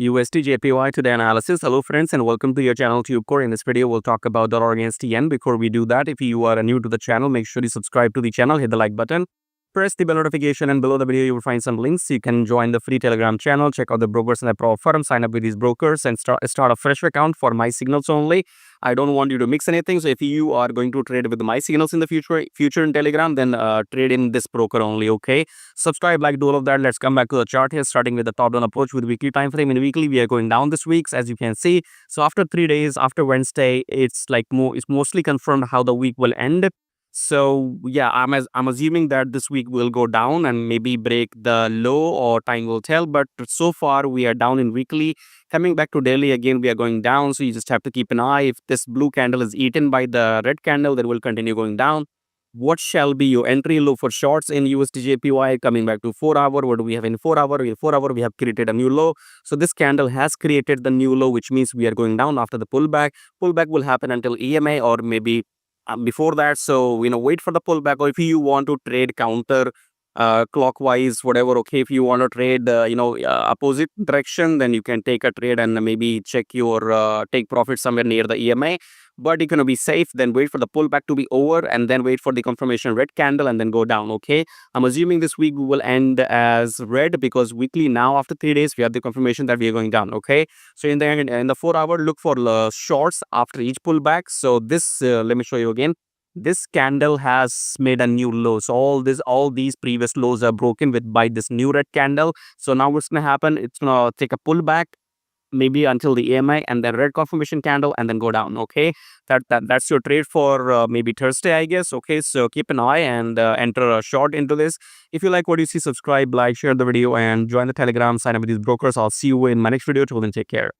USDJPY today analysis. Hello friends and welcome to your channel TubeCore. In this video, we'll talk about dollar against yen. Before we do that, if you are new to the channel, make sure you subscribe to the channel, hit the like button, press the bell notification, and below the video you will find some links. You can join the free Telegram channel, check out the brokers and the pro firm, sign up with these brokers and start a fresh account for my signals only. I don't want you to mix anything. So if you are going to trade with my signals in the future in Telegram, then trade in this broker only, okay? Subscribe, like, do all of that. Let's come back to the chart here, starting with the top down approach with weekly time frame. In weekly, we are going down this week, as you can see. So after 3 days, after Wednesday, it's mostly confirmed how the week will end. So yeah, I'm assuming that this week will go down and maybe break the low, or time will tell. But so far we are down in weekly. Coming back to daily, again we are going down. So you just have to keep an eye. If this blue candle is eaten by the red candle, then we'll continue going down. What shall be your entry low for shorts in USDJPY? Coming back to 4 hour, what do we have in 4 hour? In 4 hour, we have created a new low. So this candle has created the new low, which means we are going down after the pullback. Pullback will happen until EMA or maybe before that. So wait for the pullback. Or if you want to trade counter clockwise, whatever, okay, if you want to trade opposite direction, then you can take a trade and maybe check your take profit somewhere near the EMA. But you're going to be safe, then wait for the pullback to be over and then wait for the confirmation red candle and then go down. Okay, I'm assuming this week we will end as red because weekly now after 3 days we have the confirmation that we are going down. Okay, so in the 4 hour, look for shorts after each pullback. So this let me show you again. This candle has made a new low. So all these previous lows are broken by this new red candle. So now what's gonna happen? It's gonna take a pullback maybe until the EMI and then red confirmation candle and then go down. Okay, that's your trade for maybe Thursday, I guess. Okay, so keep an eye and enter a short into this. If you like what you see, subscribe, like, share the video, and join the Telegram, sign up with these brokers. I'll see you in my next video. Till then, take care.